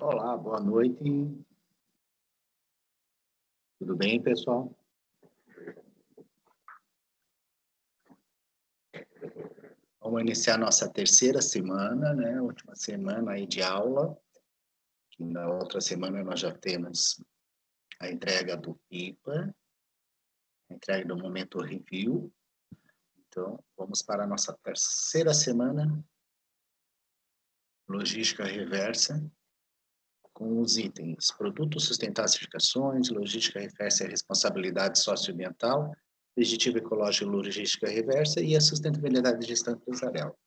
Olá, boa noite. Tudo bem, pessoal? Vamos iniciar nossa terceira semana, né? Última semana aí de aula. Que na outra semana nós já temos a entrega do IPA, a entrega do momento review. Então, vamos para a nossa terceira semana, logística reversa, com os itens produtos sustentáveis, certificações, logística reversa e responsabilidade socioambiental, objetivo ecológico e logística reversa e a sustentabilidade de gestão empresarial.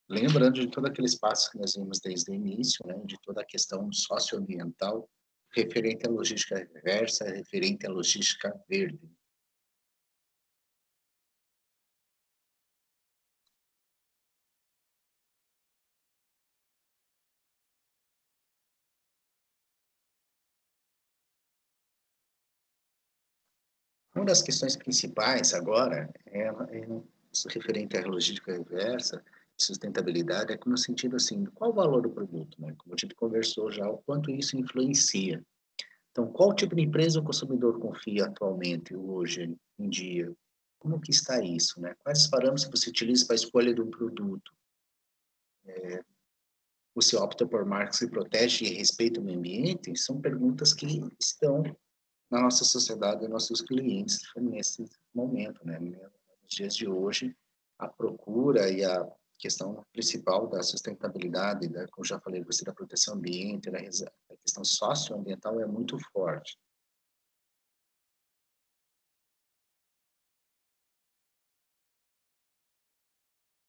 Lembrando de todo aquele espaço que nós vimos desde o início, né, de toda a questão socioambiental referente à logística reversa, referente à logística verde. Uma das questões principais agora é referente à logística reversa, sustentabilidade, é no sentido assim, qual o valor do produto, né? Como a gente conversou já, o quanto isso influencia. Então, qual tipo de empresa o consumidor confia atualmente, hoje em dia? Como que está isso, né? Quais os parâmetros você utiliza para a escolha de um produto? Você opta por marcas que protegem e respeitam o meio ambiente? São perguntas que estão na nossa sociedade e nossos clientes nesse momento, né? Nos dias de hoje, a procura e a questão principal da sustentabilidade, né? Como já falei, você da proteção ao ambiente, né? A questão socioambiental é muito forte.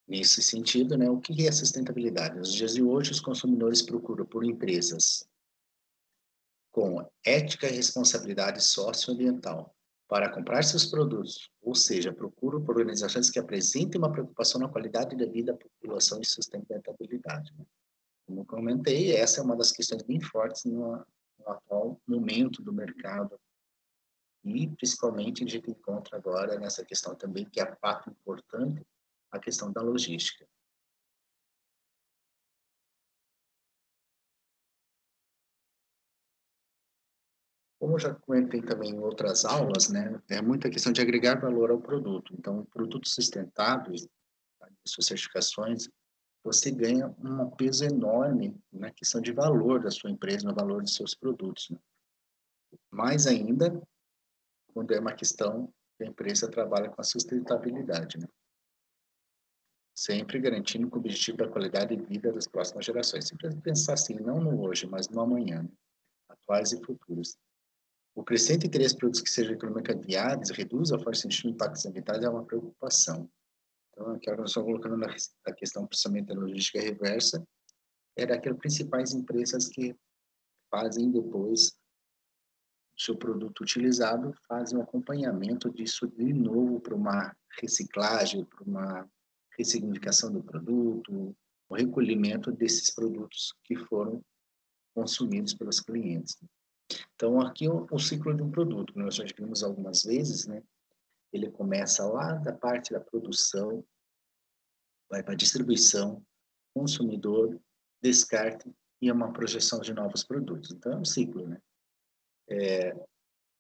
Nesse sentido, né, o que é sustentabilidade? Nos dias de hoje, os consumidores procuram por empresas com ética e responsabilidade socioambiental para comprar seus produtos, ou seja, procuram por organizações que apresentem uma preocupação na qualidade da vida da população e sustentabilidade. Né? Como eu comentei, essa é uma das questões bem fortes no atual momento do mercado e principalmente a gente encontra agora nessa questão também que é fato importante, a questão da logística. Como eu já comentei também em outras aulas, né, é muita questão de agregar valor ao produto. Então, produtos sustentáveis, suas certificações, você ganha um peso enorme na questão de valor da sua empresa, no valor dos seus produtos. Né? Mais ainda, quando é uma questão que a empresa trabalha com a sustentabilidade, né? Sempre garantindo o objetivo da qualidade de vida das próximas gerações. Sempre pensar assim, não no hoje, mas no amanhã, né? Atuais e futuros. O crescente interesse por produtos que sejam economicamente viáveis reduz a força de impactos ambientais é uma preocupação. Então, aqui nós estamos colocando na questão, principalmente da logística reversa, é daquelas principais empresas que fazem depois o seu produto utilizado, fazem um acompanhamento disso de novo para uma reciclagem, para uma ressignificação do produto, o recolhimento desses produtos que foram consumidos pelos clientes. Então, aqui o ciclo de um produto, nós já vimos algumas vezes, né? Ele começa lá da parte da produção, vai para a distribuição, consumidor, descarte e é uma projeção de novos produtos. Então, é um ciclo, né?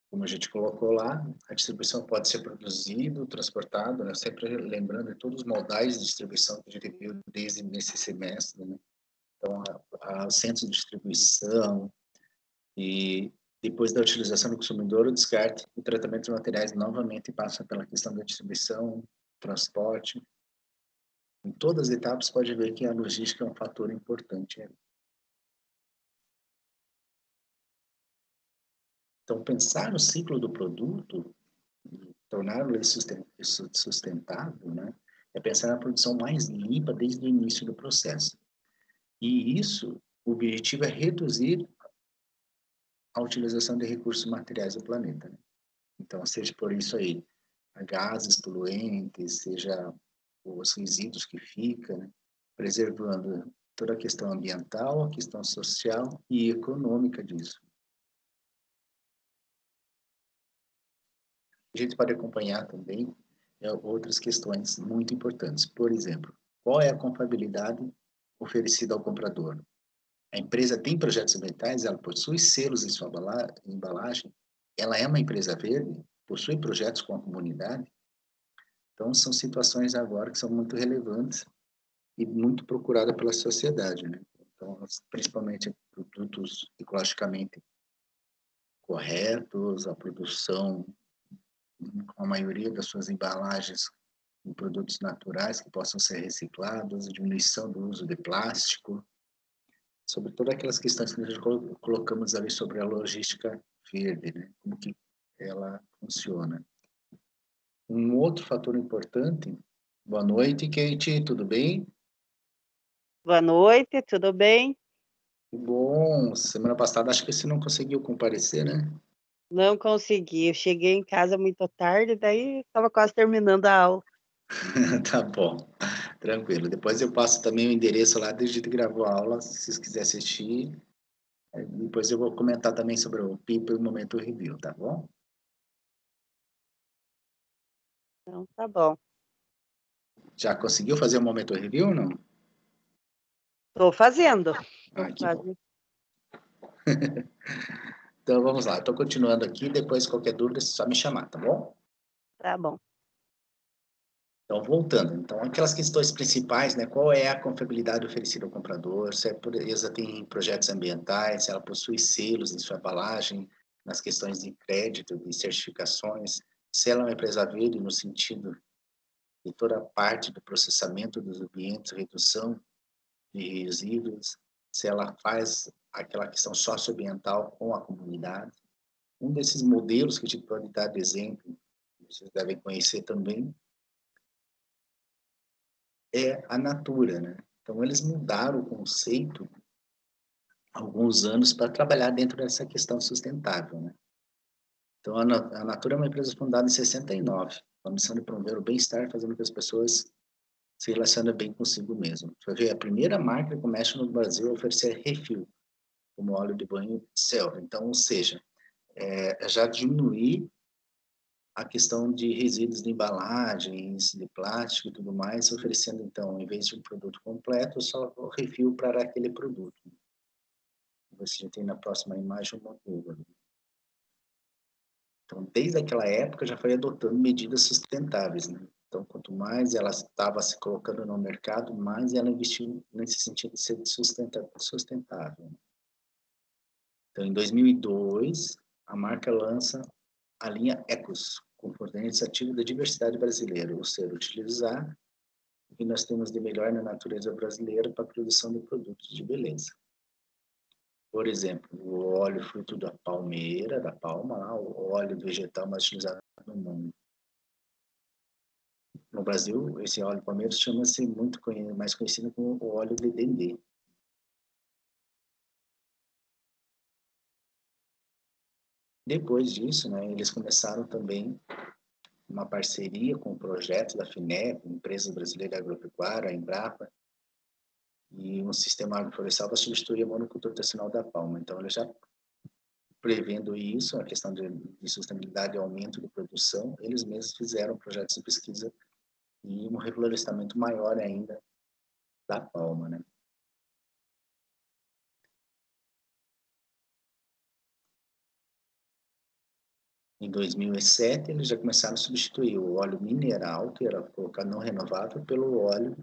Como a gente colocou lá, a distribuição pode ser produzido, transportado, né? Sempre lembrando de todos os modais de distribuição que a gente viu desde nesse semestre, né? Então, a centros de distribuição e depois da utilização do consumidor, o descarte e tratamento de materiais novamente passa pela questão da distribuição, transporte. Em todas as etapas, pode ver que a logística é um fator importante. Então, pensar no ciclo do produto, torná-lo sustentável, né, é pensar na produção mais limpa desde o início do processo. E isso, o objetivo é reduzir a utilização de recursos materiais do planeta. Né? Então, seja por isso aí, gases poluentes, seja os resíduos que ficam, né? Preservando toda a questão ambiental, a questão social e econômica disso. A gente pode acompanhar também outras questões muito importantes. Por exemplo, qual é a confiabilidade oferecida ao comprador? a empresa tem projetos ambientais, ela possui selos em sua embalagem, ela é uma empresa verde, possui projetos com a comunidade. Então, são situações agora que são muito relevantes e muito procurada pela sociedade, né? Então, principalmente produtos ecologicamente corretos, a produção, com a maioria das suas embalagens em produtos naturais que possam ser reciclados, a diminuição do uso de plástico, sobre todas aquelas questões que nós colocamos ali sobre a logística verde, né? Como que ela funciona. Um outro fator importante. Boa noite, Kate, tudo bem? Boa noite, tudo bem? Bom, semana passada acho que você não conseguiu comparecer, né? Não consegui. Eu cheguei em casa muito tarde, daí estava quase terminando a aula. Tá bom, tranquilo. Depois eu passo também o endereço lá desde que gravou a aula, se vocês quiserem assistir. Depois eu vou comentar também sobre o PIP e o Momento Review, tá bom? Então, tá bom. Já conseguiu fazer o Momento Review ou não? Estou fazendo. Estou Ah, que bom. fazendo. Então vamos lá, estou continuando aqui, depois qualquer dúvida é só me chamar, tá bom? Tá bom. Então, voltando, então, aquelas questões principais, né? Qual é a confiabilidade oferecida ao comprador? Se a empresa tem projetos ambientais, se ela possui selos em sua embalagem, nas questões de crédito, de certificações, se ela é uma empresa verde no sentido de toda a parte do processamento dos ambientes, redução de resíduos, se ela faz aquela questão socioambiental com a comunidade. Um desses modelos que a gente pode dar de exemplo, vocês devem conhecer também, é a Natura, né? Então, eles mudaram o conceito há alguns anos para trabalhar dentro dessa questão sustentável, né? Então, a Natura é uma empresa fundada em 69, com a missão de promover o bem-estar, fazendo com que as pessoas se relacionem bem consigo mesmo. Foi a primeira marca comércio no Brasil a oferecer refil, como óleo de banho selva. Então, ou seja, já diminuir a questão de resíduos de embalagens, de plástico e tudo mais, oferecendo, então, em vez de um produto completo, só o refil para aquele produto. Você já tem na próxima imagem uma curva. Então, desde aquela época, já foi adotando medidas sustentáveis, né? Então, quanto mais ela estava se colocando no mercado, mais ela investiu nesse sentido de ser sustentável. Então, em 2002, a marca lança a linha Ecos, comportando a iniciativa da diversidade brasileira, ou seja, utilizar o que nós temos de melhor na natureza brasileira para a produção de produtos de beleza. Por exemplo, o óleo fruto da palmeira, da palma, lá, o óleo vegetal mais utilizado no mundo. No Brasil, esse óleo palmeira chama-se muito mais conhecido como o óleo de dendê. Depois disso, né, eles começaram também uma parceria com o projeto da FINEP, Empresa Brasileira Agropecuária, a Embrapa, e um sistema agroflorestal para substituir a monocultura tradicional da palma. Então, eles já prevendo isso, a questão de sustentabilidade e aumento de produção, eles mesmos fizeram projetos de pesquisa e um reflorestamento maior ainda da palma, né? Em 2007, eles já começaram a substituir o óleo mineral, que era colocado não renovável, pelo óleo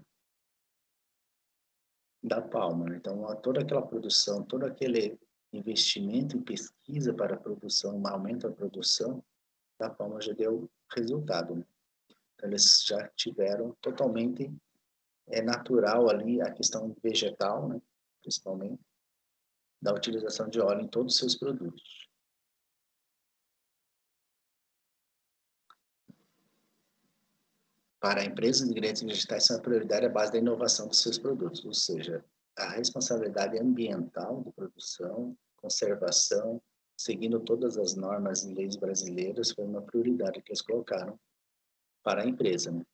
da palma, né? Então, toda aquela produção, todo aquele investimento em pesquisa para a produção, um aumento da produção da palma já deu resultado, né? Então, eles já tiveram totalmente natural ali a questão vegetal, né? Principalmente, da utilização de óleo em todos os seus produtos. Para empresas de ingredientes vegetais, são a prioridade à base da inovação dos seus produtos, ou seja, a responsabilidade ambiental de produção, conservação, seguindo todas as normas e leis brasileiras, foi uma prioridade que eles colocaram para a empresa, né?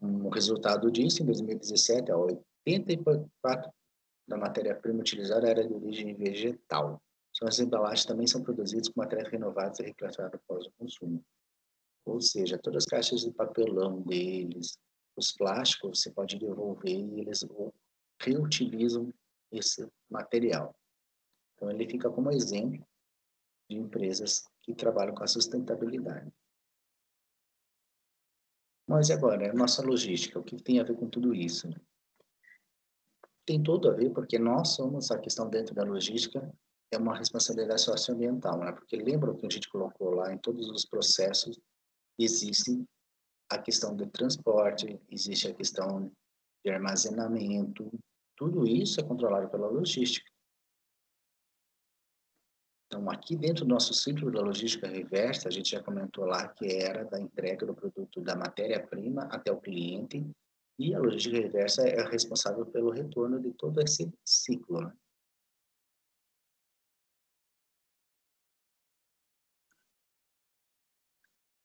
Um resultado disso, em 2017, 84% da matéria-prima utilizada era de origem vegetal. As embalagens também são produzidas com materiais renováveis e reciclados após o consumo. Ou seja, todas as caixas de papelão deles, os plásticos, você pode devolver e eles reutilizam esse material. Então, ele fica como exemplo de empresas que trabalham com a sustentabilidade. Mas agora, a nossa logística, o que tem a ver com tudo isso? Tem tudo a ver, porque nós somos a questão dentro da logística, é uma responsabilidade socioambiental, né? Porque lembra que a gente colocou lá, em todos os processos, existe a questão do transporte, existe a questão de armazenamento, tudo isso é controlado pela logística. Então, aqui dentro do nosso ciclo da logística reversa, a gente já comentou lá que era da entrega do produto da matéria-prima até o cliente, e a logística reversa é responsável pelo retorno de todo esse ciclo, né?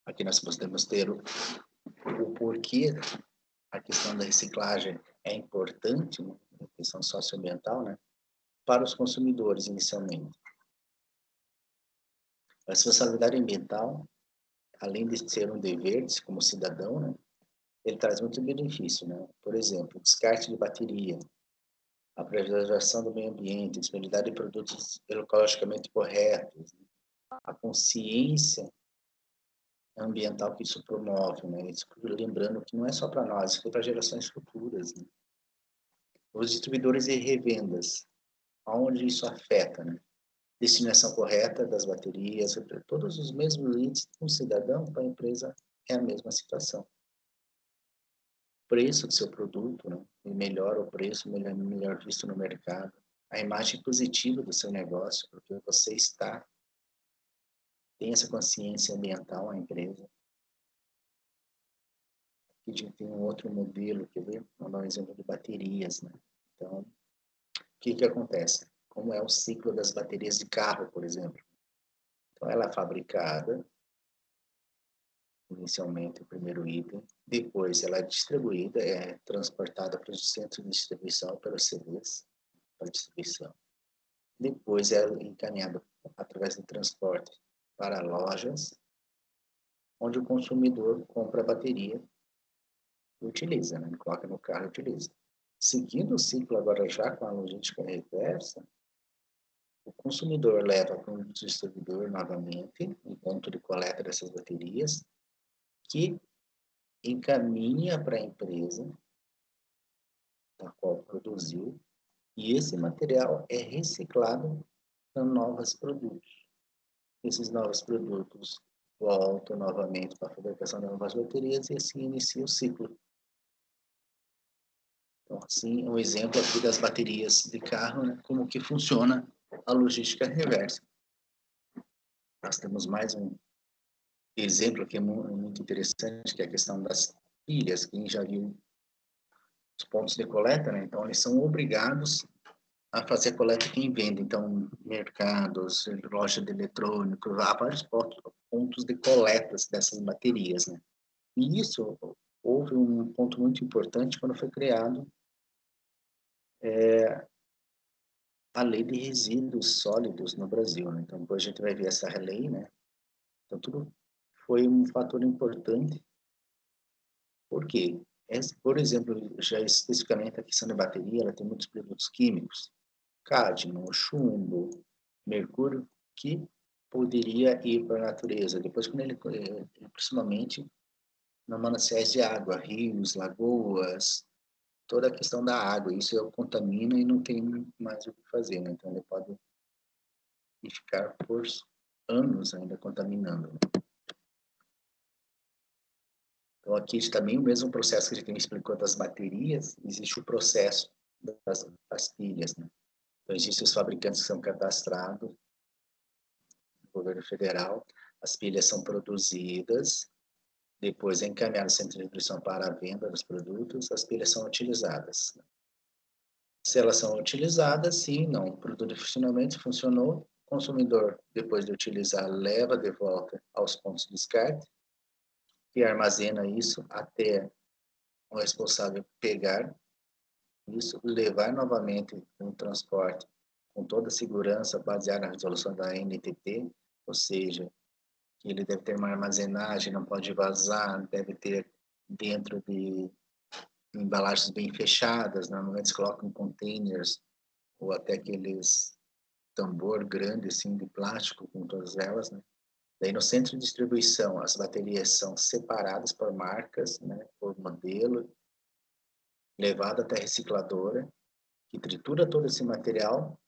Aqui nós podemos ter o porquê a questão da reciclagem é importante, né? A questão socioambiental, né? Para os consumidores, inicialmente. A responsabilidade ambiental, além de ser um dever como cidadão, né? Ele traz muito benefício, né? Por exemplo, descarte de bateria, a preservação do meio ambiente, a disponibilidade de produtos ecologicamente corretos, né? A consciência ambiental que isso promove, né? Isso, lembrando que não é só para nós, isso é para gerações futuras, né? Os distribuidores e revendas, aonde isso afeta, né? Destinação correta das baterias, todos os mesmos limites de um cidadão para a empresa é a mesma situação. Preço do seu produto, né? Melhora o preço, melhor visto no mercado. A imagem positiva do seu negócio, porque você tem essa consciência ambiental, a empresa. Aqui a gente tem um outro modelo, quer ver? Vou dar um exemplo de baterias, né? Então, o que acontece? Como é o ciclo das baterias de carro, por exemplo? Então, ela é fabricada, inicialmente, o primeiro item, depois ela é distribuída, é transportada para os centros de distribuição, pelos CDs, para distribuição. Depois é encaminhada através do transporte para lojas, onde o consumidor compra a bateria e utiliza, né? Ele coloca no carro e utiliza. Seguindo o ciclo agora já com a logística reversa, o consumidor leva para um distribuidor novamente, um ponto de coleta dessas baterias, que encaminha para a empresa da qual produziu, e esse material é reciclado para novos produtos. Esses novos produtos voltam novamente para a fabricação de novas baterias e assim inicia o ciclo. Então, assim, um exemplo aqui das baterias de carro, né, como que funciona a logística reversa. Nós temos mais um exemplo que é muito interessante, que é a questão das pilhas. Quem já viu os pontos de coleta, né? Então, eles são obrigados a fazer a coleta quem vende. Então, mercados, loja de eletrônicos, há vários pontos de coleta dessas baterias, né? E isso houve um ponto muito importante quando foi criado a lei de resíduos sólidos no Brasil, né? Então, depois a gente vai ver essa lei, né? Então, tudo foi um fator importante. Por quê? Por exemplo, já especificamente a questão da bateria, ela tem muitos produtos químicos, cádmio, chumbo, mercúrio, que poderia ir para a natureza. Depois, quando principalmente na mananciais de água, rios, lagoas, toda a questão da água, isso contamina e não tem mais o que fazer, né? Então, ele pode ficar por anos ainda contaminando, né? Então, aqui também o mesmo processo que a gente explicou das baterias, existe o processo das pilhas, né? Então, existem os fabricantes que são cadastrados no governo federal, as pilhas são produzidas, depois é encaminhado ao centro de distribuição para a venda dos produtos, as pilhas são utilizadas. Se elas são utilizadas, sim, não. O produto de funcionamento funcionou, o consumidor, depois de utilizar, leva de volta aos pontos de descarte, que armazena isso até o responsável pegar isso, levar novamente um transporte com toda a segurança baseada na resolução da NTT, ou seja, que ele deve ter uma armazenagem, não pode vazar, deve ter dentro de embalagens bem fechadas, normalmente se colocam containers ou até aqueles tambor grande, assim, de plástico com todas elas, né? Daí no centro de distribuição, as baterias são separadas por marcas, né, por modelo, levado até a recicladora, que tritura todo esse material,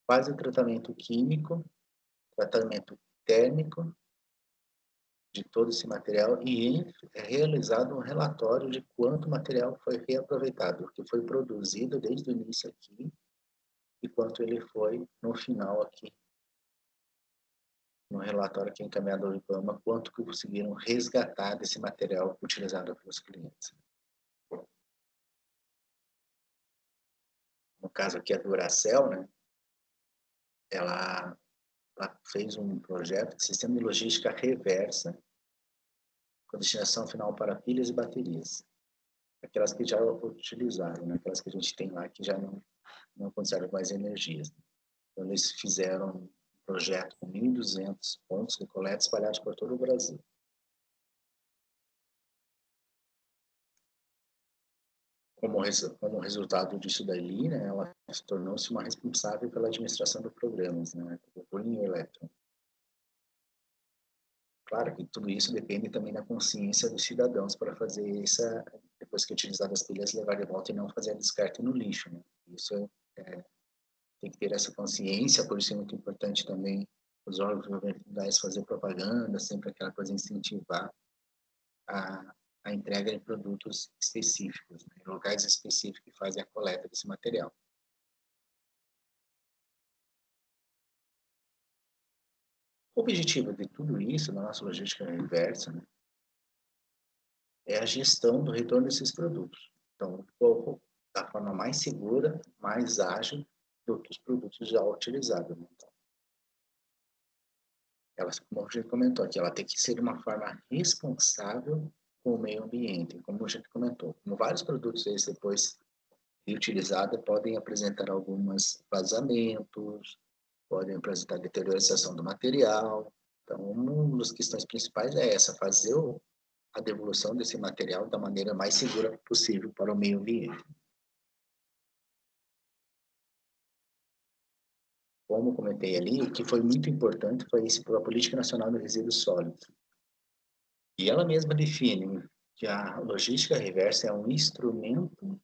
faz o tratamento químico, tratamento térmico de todo esse material e é realizado um relatório de quanto material foi reaproveitado, que foi produzido desde o início aqui e quanto ele foi no final aqui, no relatório que é encaminhado ao IBAMA, quanto que conseguiram resgatar desse material utilizado pelos clientes. No caso aqui, a Duracell, né, ela fez um projeto de sistema de logística reversa com destinação final para pilhas e baterias. Aquelas que já utilizaram, né, aquelas que a gente tem lá que já não conservam mais energias. Então, eles fizeram um projeto com 1.200 pontos de coleta espalhados por todo o Brasil. Como resultado disso daí, né, ela tornou-se uma responsável pela administração dos programas, né, do Green Electron. Claro que tudo isso depende também da consciência dos cidadãos para fazer essa, depois que utilizadas as pilhas, levar de volta e não fazer a descarte no lixo, né? Isso tem que ter essa consciência, por isso é muito importante também os órgãos governamentais fazer propaganda, sempre aquela coisa incentivar a entrega de produtos específicos, né? Locais específicos que fazem a coleta desse material. O objetivo de tudo isso, na nossa logística reversa, né, é a gestão do retorno desses produtos. Então, da forma mais segura, mais ágil do que os produtos já utilizados. Né? Então, ela, como a gente comentou aqui, ela tem que ser de uma forma responsável com o meio ambiente, como a gente comentou. Como vários produtos eles depois reutilizados podem apresentar alguns vazamentos, podem apresentar deterioração do material. Então, uma das questões principais é essa, fazer a devolução desse material da maneira mais segura possível para o meio ambiente. Como comentei ali, o que foi muito importante foi a Política Nacional de Resíduos Sólidos. E ela mesma define que a logística reversa é um instrumento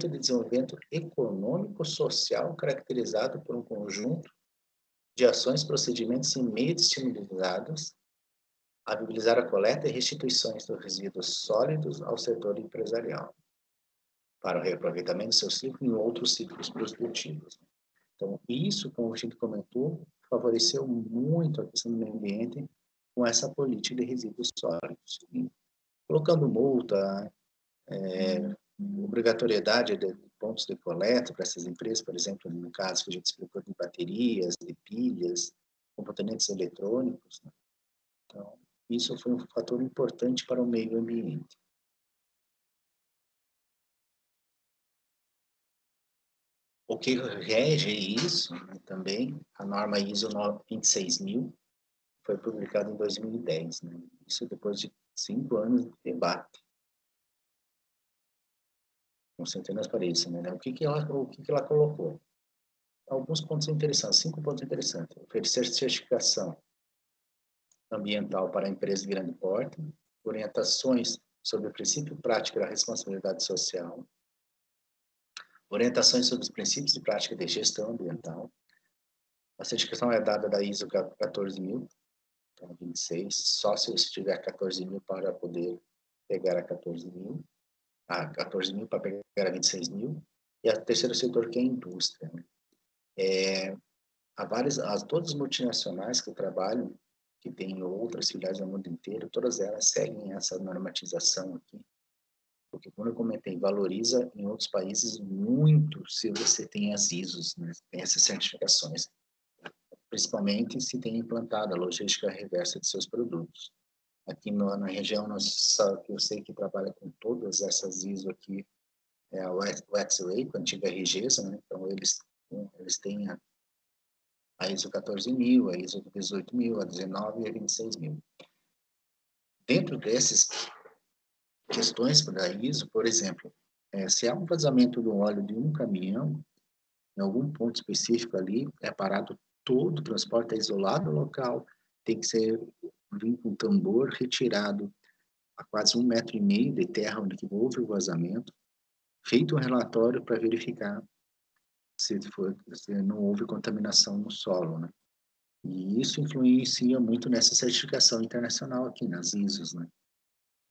de desenvolvimento econômico social caracterizado por um conjunto de ações, procedimentos e meios estimulados a viabilizar a coleta e restituições dos resíduos sólidos ao setor empresarial, para o reaproveitamento do seu ciclo em outros ciclos produtivos. Então, isso, como a gente comentou, favoreceu muito a questão do meio ambiente com essa política de resíduos sólidos, e colocando multa, obrigatoriedade de pontos de coleta para essas empresas, por exemplo, no caso que a gente explicou de baterias, de pilhas, componentes eletrônicos. Né? Então, isso foi um fator importante para o meio ambiente. O que rege isso, né, também, a norma ISO 26000, foi publicada em 2010. Né? Isso depois de 5 anos de debate, com centenas de países. Né? O que ela colocou? Alguns pontos interessantes, 5 pontos interessantes. Oferecer certificação ambiental para empresas de grande porte, orientações sobre o princípio prático da responsabilidade social, orientações sobre os princípios e prática de gestão ambiental. A certificação é dada da ISO 14000, então 26, só se você tiver 14.000 para poder pegar a 14.000, a 14.000 para pegar a 26.000, e a terceiro setor que é a indústria. Né? Todas as multinacionais que trabalham, que têm outras filiais no mundo inteiro, todas elas seguem essa normatização aqui, porque, como eu comentei, valoriza em outros países muito se você tem as ISOs, né? Tem essas certificações, principalmente se tem implantado a logística reversa de seus produtos. Aqui na região, que eu sei que trabalha com todas essas ISO aqui, é a Wetway, a antiga RGESA, né? Então, eles têm a ISO 14.000, a ISO 18.000, a 19 e a 26.000. Dentro dessas questões da ISO, por exemplo, Se há um vazamento do óleo de um caminhão, em algum ponto específico ali, é parado todo o transporte, é isolado o local, tem que ser vir com um tambor retirado a quase 1,5 m de terra onde que houve o vazamento, feito um relatório para verificar se não houve contaminação no solo, né? E isso influencia muito nessa certificação internacional aqui, nas ISOs, né?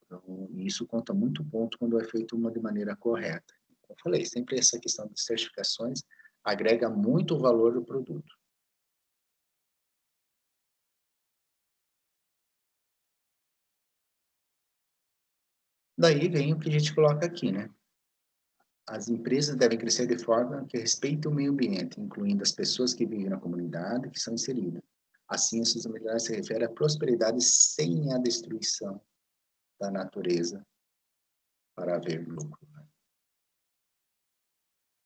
Então, isso conta muito ponto quando é feito uma de maneira correta. Como eu falei, sempre essa questão de certificações agrega muito valor do produto. Daí vem o que a gente coloca aqui, né? As empresas devem crescer de forma que respeite o meio ambiente, incluindo as pessoas que vivem na comunidade que são inseridas. Assim, a sustentabilidade se refere à prosperidade sem a destruição da natureza para haver lucro.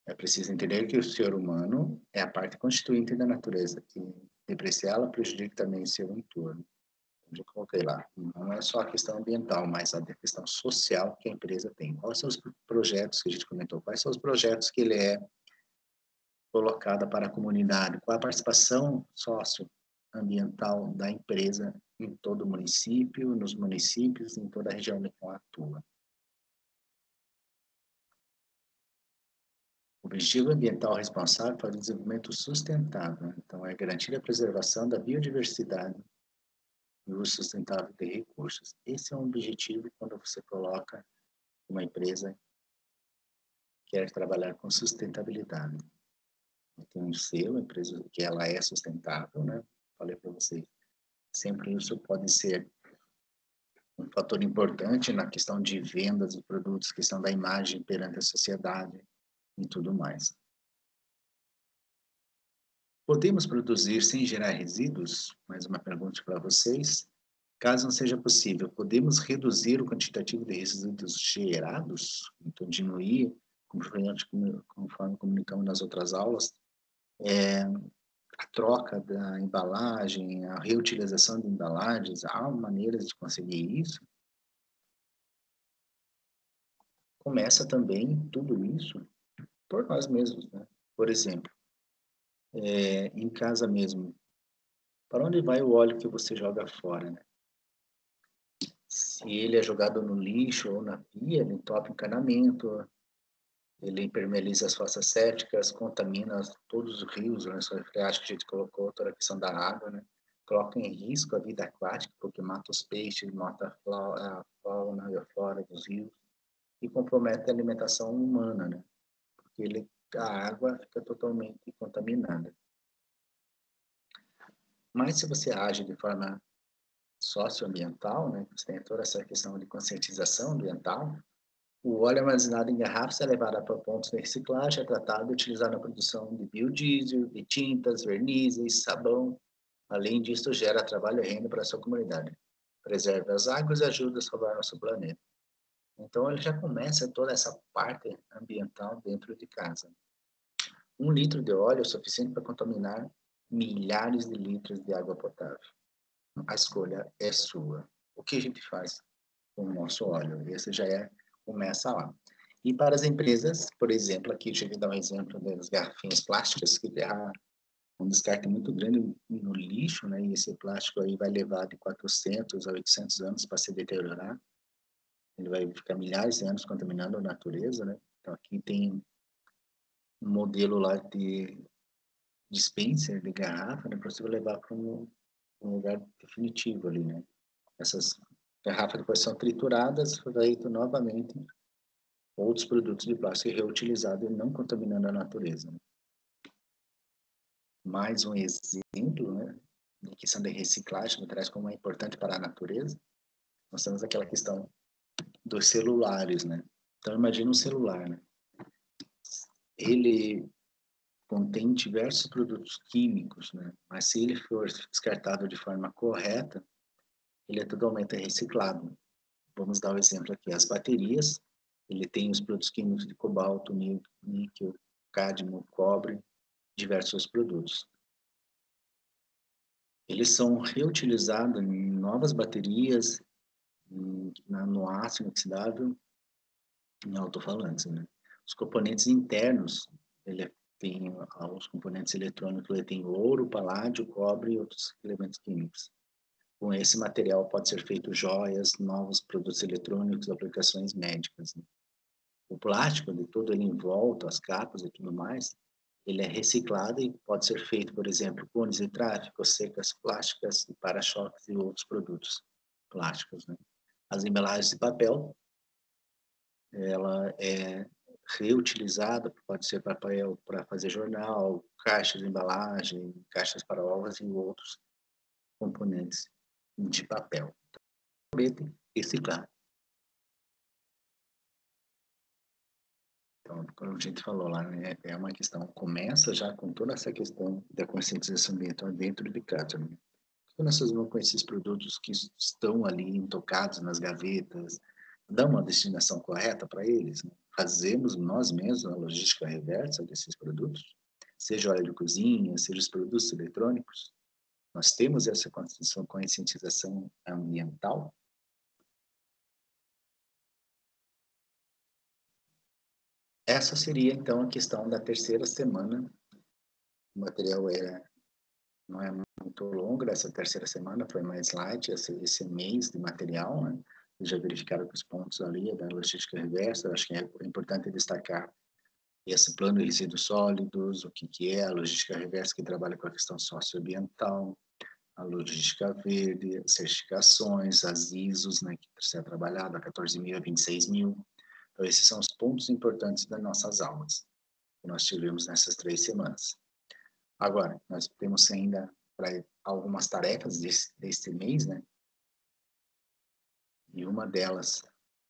É preciso entender que o ser humano é a parte constituinte da natureza, que depreciá-la prejudica também o seu entorno. Eu coloquei lá, não é só a questão ambiental, mas a questão social que a empresa tem. Quais são os projetos que a gente comentou? Quais são os projetos que ele é colocado para a comunidade? Qual a participação socioambiental da empresa em todo o município, nos municípios, em toda a região onde ela atua? O objetivo ambiental responsável para o desenvolvimento sustentável, então, é garantir a preservação da biodiversidade e o uso sustentável de recursos. Esse é um objetivo quando você coloca uma empresa que quer trabalhar com sustentabilidade. Tem um selo, a empresa que ela é sustentável, né? Falei para vocês, sempre isso pode ser um fator importante na questão de vendas de produtos, questão da imagem perante a sociedade e tudo mais. Podemos produzir sem gerar resíduos? Mais uma pergunta para vocês. Caso não seja possível, podemos reduzir o quantitativo de resíduos gerados? Então, diminuir, conforme comunicamos nas outras aulas, a troca da embalagem, a reutilização de embalagens, há maneiras de conseguir isso? Começa também tudo isso por nós mesmos, né? Por exemplo, em casa mesmo, para onde vai o óleo que você joga fora, né? Se ele é jogado no lixo ou na pia, ele entope o encanamento, ele impermeabiliza as fossas sépticas, contamina todos os rios, né? Só que a gente colocou toda a questão da água, né? Coloca em risco a vida aquática, porque mata os peixes, mata a fauna e a flora dos rios, e compromete a alimentação humana, né? Porque a água fica totalmente contaminada. Mas se você age de forma socioambiental, né? Você tem toda essa questão de conscientização ambiental. O óleo armazenado em garrafas é levado para pontos de reciclagem, é tratado e utilizado na produção de biodiesel, de tintas, vernizes, sabão. Além disso, gera trabalho e renda para a sua comunidade. Preserva as águas e ajuda a salvar nosso planeta. Então, ele já começa toda essa parte ambiental dentro de casa. 1 litro de óleo é o suficiente para contaminar milhares de litros de água potável. A escolha é sua. O que a gente faz com o nosso óleo? Esse já começa lá. E para as empresas, por exemplo, aqui deixa eu dar um exemplo das garrafinhas plásticas, que há um descarte muito grande no lixo, né? E esse plástico aí vai levar de 400 a 800 anos para se deteriorar. Ele vai ficar milhares de anos contaminando a natureza, né? Então, aqui tem um modelo lá de dispenser de garrafa, né? Para você levar para um lugar definitivo ali, né? Essas garrafas depois são trituradas, feito novamente outros produtos de plástico reutilizados e não contaminando a natureza, né? Mais um exemplo, né, de questão de reciclagem, que traz como é importante para a natureza. Nós temos aquela questão dos celulares, né? Então, imagina um celular, né? Ele contém diversos produtos químicos, né? Mas se ele for descartado de forma correta, ele é totalmente reciclado. Vamos dar o um exemplo aqui. As baterias, ele tem os produtos químicos de cobalto, níquel, cádmio, cobre, diversos produtos. Eles são reutilizados em novas baterias, no aço inoxidável, em alto-falantes, né? Os componentes internos, ele tem os componentes eletrônicos, ele tem ouro, paládio, cobre e outros elementos químicos. Com esse material pode ser feito joias, novos produtos eletrônicos, aplicações médicas, né? O plástico, de todo ele em volta, as capas e tudo mais, ele é reciclado e pode ser feito, por exemplo, cones de tráfego, secas plásticas, para-choques e outros produtos plásticos, né? As embalagens de papel, ela é reutilizada, pode ser papel para fazer jornal, caixas de embalagem, caixas para ovos e outros componentes de papel. Reciclar. Então, como a gente falou lá, né, é uma questão, começa já com toda essa questão da conscientização ambiental dentro de casa, né? Quando nós vamos com esses produtos que estão ali intocados nas gavetas, dá uma destinação correta para eles, né? Fazemos nós mesmos a logística reversa desses produtos, seja óleo de cozinha, seja os produtos eletrônicos. Nós temos essa conscientização ambiental. Essa seria, então, a questão da terceira semana. O material não é muito longo, essa terceira semana foi mais light, esse mês de material, né? Vocês já verificaram que os pontos ali da logística reversa, acho que é importante destacar esse plano de resíduos sólidos, o que é a logística reversa, que trabalha com a questão socioambiental, a logística verde, as certificações, as ISOs, né, que precisa ser trabalhado, a 14.000 a 26.000. Então, esses são os pontos importantes das nossas aulas que nós tivemos nessas 3 semanas. Agora, nós temos ainda para algumas tarefas desse mês, né? E uma delas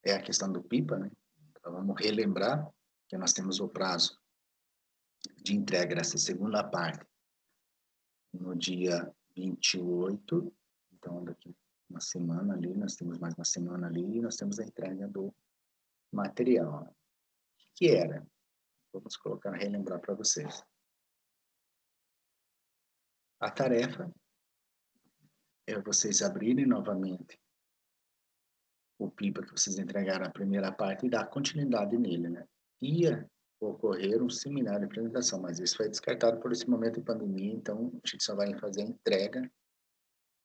é a questão do PIPA, né? Então, vamos relembrar que nós temos o prazo de entrega dessa segunda parte no dia 28. Então, daqui uma semana ali, nós temos mais uma semana ali, e nós temos a entrega do material. O que era? Vamos colocar, relembrar para vocês. A tarefa é vocês abrirem novamente o PIPA que vocês entregaram a primeira parte e dar continuidade nele, né? Ia ocorrer um seminário de apresentação, mas isso foi descartado por esse momento de pandemia, então a gente só vai fazer a entrega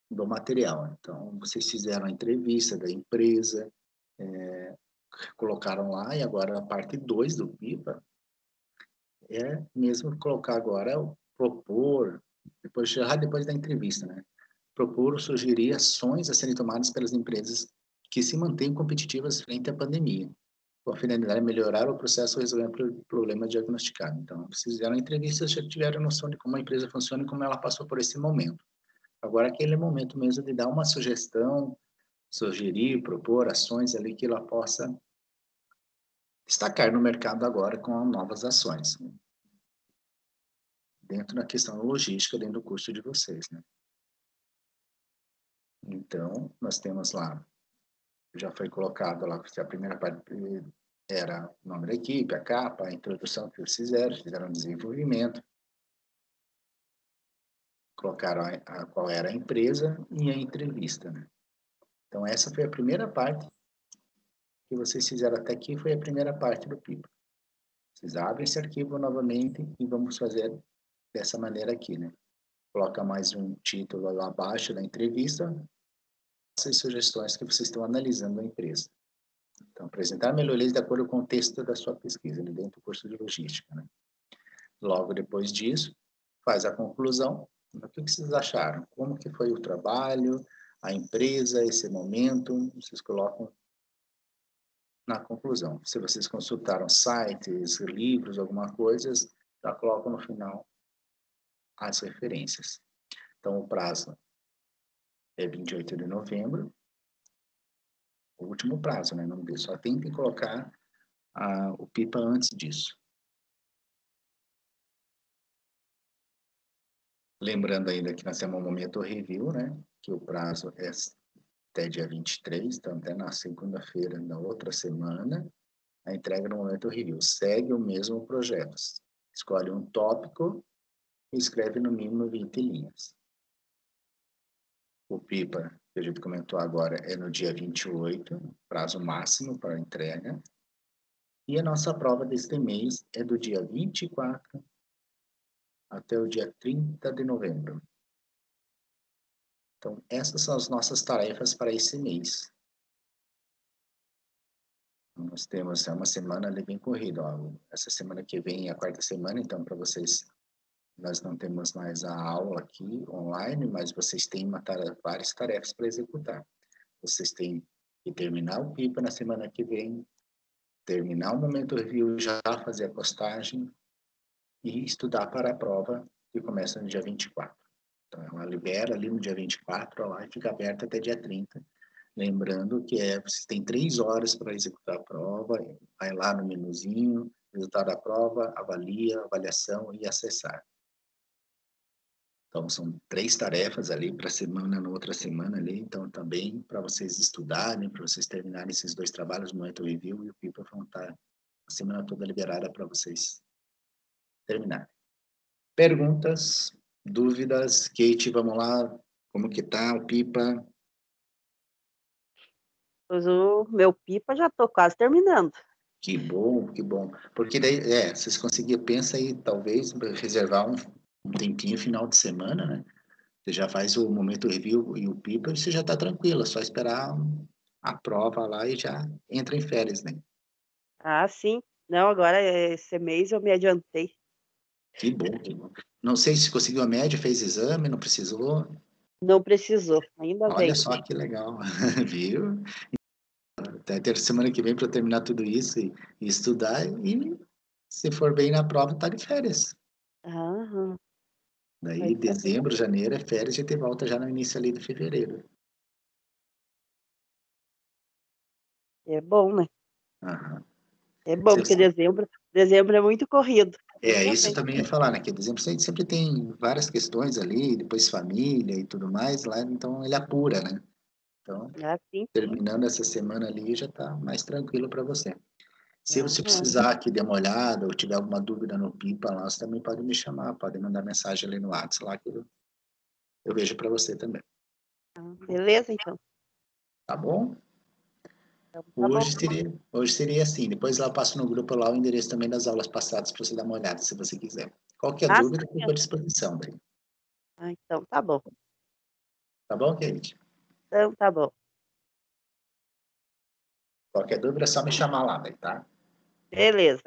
do material. Então, vocês fizeram a entrevista da empresa, colocaram lá, e agora a parte 2 do PIPA é mesmo colocar agora, propor, depois da entrevista, né? Propor ou sugerir ações a serem tomadas pelas empresas que se mantêm competitivas frente à pandemia, com a finalidade de melhorar o processo e resolver o problema diagnosticado. Então, vocês fizeram entrevistas, já tiveram noção de como a empresa funciona e como ela passou por esse momento. Agora, aquele é o momento mesmo de dar uma sugestão, sugerir, propor ações ali que ela possa destacar no mercado agora com novas ações, né? Dentro da questão logística, dentro do curso de vocês, né? Então, nós temos lá, já foi colocado lá, a primeira parte era o nome da equipe, a capa, a introdução que vocês fizeram desenvolvimento, colocaram qual era a empresa e a entrevista, né? Então, essa foi a primeira parte que vocês fizeram até aqui, foi a primeira parte do PIPA. Vocês abrem esse arquivo novamente e vamos fazer dessa maneira aqui, né? Coloca mais um título lá abaixo da entrevista, essas sugestões que vocês estão analisando a empresa. Então, apresentar melhorias de acordo com o contexto da sua pesquisa, dentro do curso de logística, né? Logo depois disso, faz a conclusão. O que vocês acharam? Como que foi o trabalho, a empresa, esse momento? Vocês colocam na conclusão. Se vocês consultaram sites, livros, alguma coisa, já colocam no final as referências. Então, o prazo é 28 de novembro, o último prazo, né? Não só tem que colocar o PIPA antes disso. Lembrando ainda que nós temos um momento review, né? Que o prazo é até dia 23, então até na segunda-feira da outra semana, a entrega no momento review. Segue o mesmo projeto. Escolhe um tópico e escreve no mínimo 20 linhas. O PIPA, que a gente comentou agora, é no dia 28, prazo máximo para entrega. E a nossa prova deste mês é do dia 24 até o dia 30 de novembro. Então, essas são as nossas tarefas para esse mês. Nós temos uma semana ali bem corrida. Ó. Essa semana que vem é a quarta semana, então para vocês, nós não temos mais a aula aqui online, mas vocês têm várias tarefas para executar. Vocês têm que terminar o PIPA na semana que vem, terminar o momento review, já fazer a postagem e estudar para a prova que começa no dia 24. Então, ela libera ali no dia 24 lá, e fica aberta até dia 30. Lembrando que você tem 3 horas para executar a prova, vai lá no menuzinho, resultado da prova, avalia, avaliação e acessar. Então, são 3 tarefas ali para a semana, na outra semana ali, então também para vocês estudarem, para vocês terminarem esses 2 trabalhos, no Momento Review e o PIPA vão estar a semana toda liberada para vocês terminarem. Perguntas, dúvidas, Kate, vamos lá, como que tá o PIPA? Pois o meu pipa já tô quase terminando. Que bom, que bom. Porque daí, vocês conseguiram, pensa aí, talvez, reservar um tempinho final de semana, né? Você já faz o momento review e o pipa e você já está tranquilo, é só esperar a prova lá e já entra em férias, né? Ah, sim. Não, agora esse mês eu me adiantei. Que bom, que bom. Não sei se conseguiu a média, fez exame, não precisou. Não precisou, ainda Olha bem. só que legal, viu? Até ter semana que vem para terminar tudo isso e estudar e se for bem na prova, tá de férias. Aham, vai Daí, ser bom. dezembro, janeiro é férias e a gente volta já no início ali de fevereiro. É bom, né? Aham. É bom, porque dezembro é muito corrido. Ainda Isso bem. também ia falar, né? Que dezembro sempre tem várias questões ali, depois família e tudo mais lá, então ele apura, né? Então, Ah, sim. terminando essa semana ali, já tá mais tranquilo para você. Se você Aham. precisar aqui dar uma olhada ou tiver alguma dúvida no Pipa lá, você também pode me chamar, pode mandar mensagem ali no WhatsApp lá que eu vejo para você também. Beleza, então. Tá bom? Então tá bom. Hoje seria assim. Depois lá eu passo no grupo lá o endereço também das aulas passadas para você dar uma olhada, se você quiser. Qualquer Ah, dúvida, sim. fico à disposição daí. Ah, então tá bom. Tá bom, Kate? Então tá bom. Qualquer dúvida é só me chamar lá, daí, tá? Beleza.